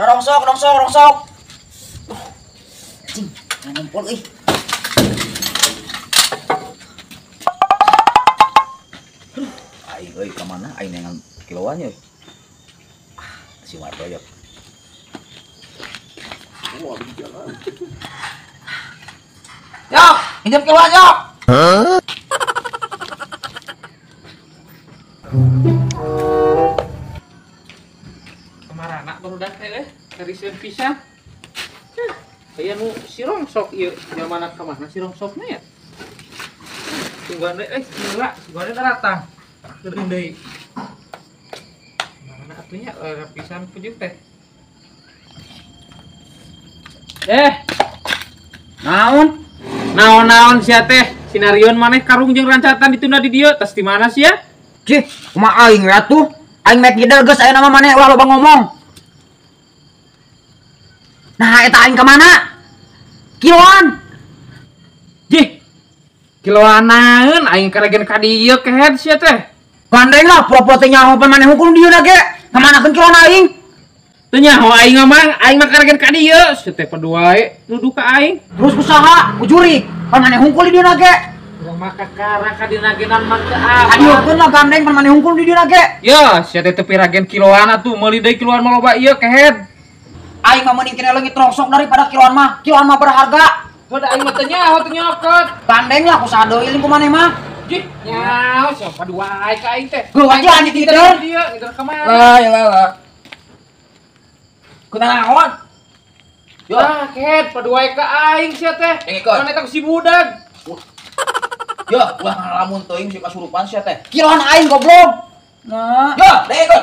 Rongsok, rongsok, rongsok. Cing, ngumpul ih. Aing euy ka mana? Aing dengan kiloan ye. Si Marto ya. Wah, jalan. Yok, pinjam kiloan yok. Anak baru datang dari servisnya. Kayak nu si rongsok ieu zaman ka mana si rongsokna ya. Tungguan gila, tungguan datang. Teuing deui. Mana atunya pisan pujuk teh. Naon? Naon sia teh? Sinarion maneh karung jeung rancatan ditunda di dieu, tos di mana sia? Cih, kumaha aing ya tuh? Aing mek ngidel geus aya nama maneh ulah loba ngomong. Nah, eta aing ka mana? Kiloan. Jih. Kiloan naeun aing karagen ka dieu kehead sia teh. Gandeng lah pura-pura teh nyaho pan maneh hukum dieu na ge. Kamanakeun kiloan aing? Teu nyaho aing mah karagen ka dieu. Sia teh padua we nuduh ka aing. Terus usaha, ujurik. Pan maneh hungkul di dieu na ge. Urang mah kakara ka dina genan mah teu apa. Adieukeun lah gandeng pan maneh hungkul di dieu na ge. Ya, sia teh tepi ragen kiloan atuh meuli deui kiloan mah loba ieu kehead. Aing mah mending kena leungit rongsok daripada kiloan mah. Kiloan mah berharga. Kada aing mah teu nyaho teu nyokot. Gandeng lah kusaha deui lingku maneh mah. Jih, nyaho siapa dua aing ka aing teh. Geuh aja anjing tidur. Dieu, ka mana? Lah. Kunaon naon? Yo, Kehead padua ka aing sia teh. Engkeun. Mana eta si budak. yo, ulah ngalamun teuing si kasurupan sia teh. Kiloan aing goblok. Nah. Yo, dengkeun.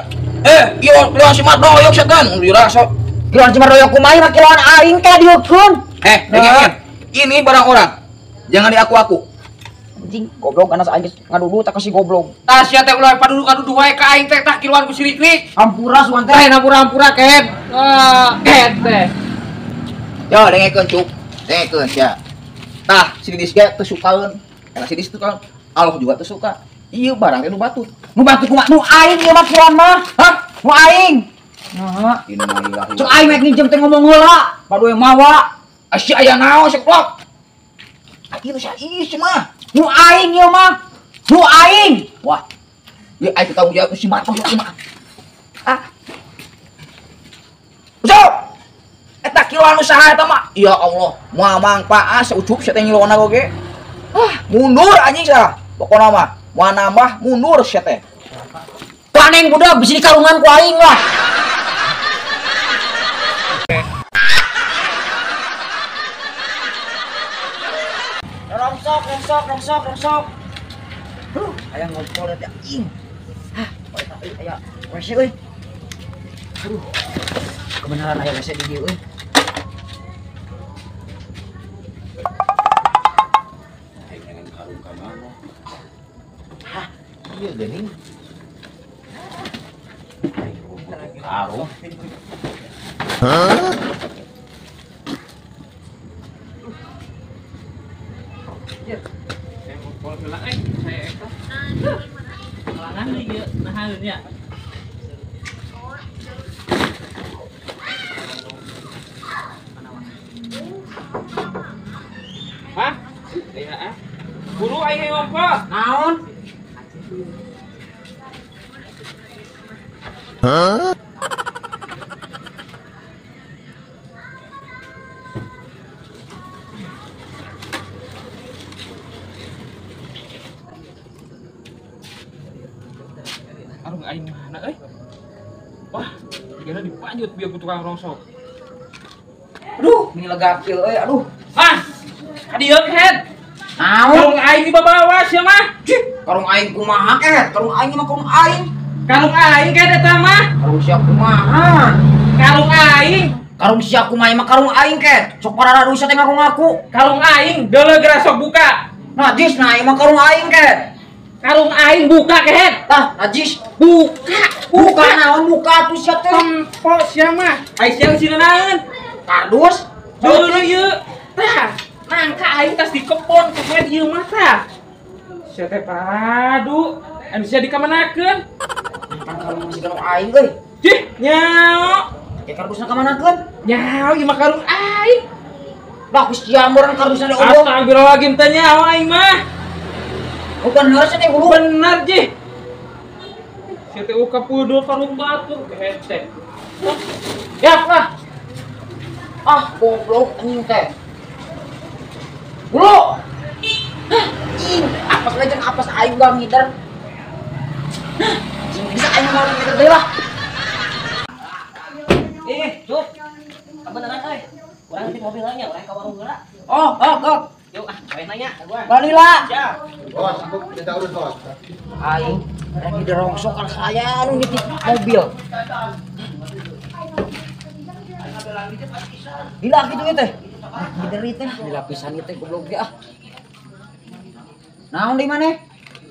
Kiloan si Mardo yok sia kan. Dirasa kiloan cuma royok kumaha mah kiloan aing teh dieukeun. Dengerin. Ini barang orang. Jangan diaku-aku. Anjing, goblok kana aing ngadudu tak kasih goblok. Tah sia teh ulah padudu wae ka aing teh tah kiloan ku si Rikrik. Hampura suan teh. Teh hampura kehead. Kehead teh. Yo, dengekeun cuk. Dengekeun sia. Tah, si Didis ge teu sukaeun. Karena si Didis teu kan Allah juga teu suka. Ieu barang teh nu batu. Nu batu kumaha? Nu aing ieu mah kiloan mah. Hah? Nu aing. Nah, innalillahi. Cuk aing mek ninjem teh ngomong heula. Padoe mawa. Asy aya naon sek blok. Ieu sia ieu mah. Nu aing ieu mah. Nu aing. Wah. Ieu aing tanggung jawab si Marto si mah. Ah. Usop. Eta kiloan usaha eta mah. Ya Allah, moal mangpaas ucup sia teh ngiloana oge. Mundur anjing sia. Pokona mah moal nambah mundur sia teh. Kaneng budak bisa dikarungan ku aing lah. Rongsok. Aya ngobrol teh anjing. Aya WC euy. Aduh. Kebenaran aya WC di dieu euy. Aing pengen karung ka mana? Hah, ieu geuning. Karung. Hah? Ya. Saya mau call heula saya eta. Halangan deui ieu nahaeun nya. Hah? Ya, Guru aing ngompo. Naon? Hah? Karung aing mana euy? Wah, kira dipanjut biar ku tukang rongsok. Aduh, ini lega kieu euy, aduh. Ah, kadieu kehead. Naon? Karung aing dibawa sia mah. Karung aing kumaha eh? Karung aing mah karung aing. Karung aing kayak eta mah. Karung sia kumaha? Karung aing. Karung sia kumaha mah karung aing ke. Sok parara rusa teh ngaku-ngaku. Karung aing deuleu geura sok buka. Najis nah ieu mah karung aing ke. Karung aing buka kehead. Tah, najis. Buka Naon buka tuh sia teh? tempo sia mah. Ai sia sina naeun. Kardus. Deuleu ieu. Tah, nangka aing tas di kebon kehead ieu mah tah. Sia teh padu. Anu sia dikamanakeun? Kan karung masih karung aing euy. Cih, nyao. Ya kardusna kamanakeun? Ya, ieu mah karung aing. Lah geus jameuran kardusna di oboh. Astagfirullahaladzim teh nyawa aing mah. Bukan harus teh hulu. Bener, Ji. Si teh uka pudul karung batu hete. Ya lah. Ah, goblok anjing teh. Bulu. Anjing, apes legend apes aing bang ngidar. Anjing bisa aing mau ngidar deui lah. Cuk. Kebeneran euy. Urang di mobil nya, urang ka warung heula. Oh, Yuk bae nanya ka gua. Balila. Ya. Bos, aku minta urus bos. Aing lagi dirongsok kan saya anu nitip mobil. Gila gitu ya teh. Ngideri teh dilapisan ieu teh goblok ge ah. Naon di maneh?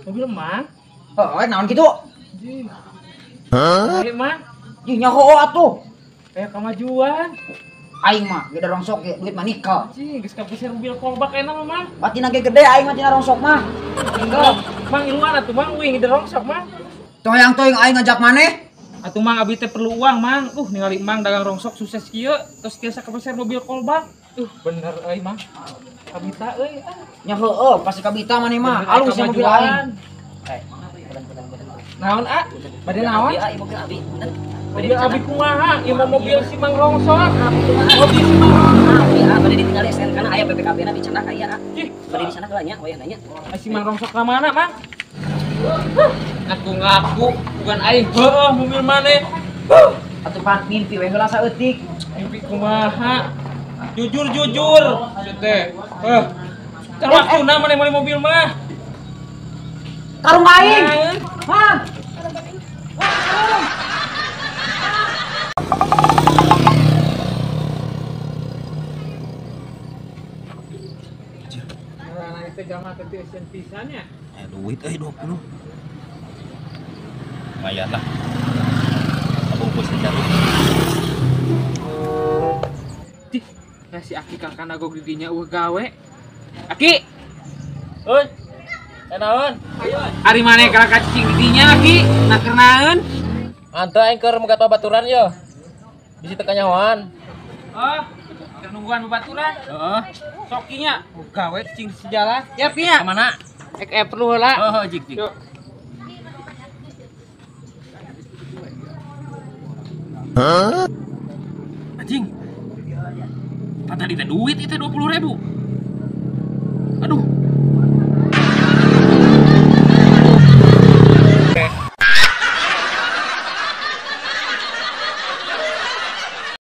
Mobil mah. Heuh, naon kitu? Ji. Hah? Mah. Ih nyaho atuh. Kayak kemajuan. Aing mah ge rongsok ge duit mah nikel. Ji, geus kapusir mobil kolbak enak mah. Batina ge gede aing mah tina rongsok mah. Nikel. Mang iluan atuh mang wing di rongsok mah. Toyang aing ngajak maneh. Atuh mang abi teh perlu uang mang. Ningali mang dagang rongsok sukses kieu terus tiasa kapusir mobil kolbak. Bener euy mang. Kabita euy. Nya heueuh pasti kabita maneh mah. Alus mobil aing. Naon ah? Bade naon? Abi mobil abi. Mobil abi kumaha? Ieu mah mobil si Mang Rongsok. Mobil si Mang Abi bade ditinggal SN kana aya PPKB-na di cenah aya. Ih, Bade di sana heula wayah nanya. si Mang Rongsok ka mana, Mang? Ngaku-ngaku bukan aing heueuh mobil maneh. Atuh pan mimpi we heula saeutik. Mimpi kumaha? Jujur si teh. Kan waktuna maneh meuli mobil mah. Karung aing. Hah? Nah, itu jangan ke Asian pisannya. Duit 20. Lumayan lah. Bungkus aja. Tih, si Aki kakak nagog di dinya gawe. Aki. Heuh. Naon? Ari maneh kakak cicing di dinya Aki? Nak kernaeun? Ante aing keur megat babaturan yo. Bisi teu kanyahoan. Oh, keur nungguan babaturan? Heeh. Sok kinya gawe cicing sejalan. Ya pinya. Ka mana? Ek perlu heula. Oh, jik. Yuk. Anjing. Tadi teh duit itu 20.000. Aduh,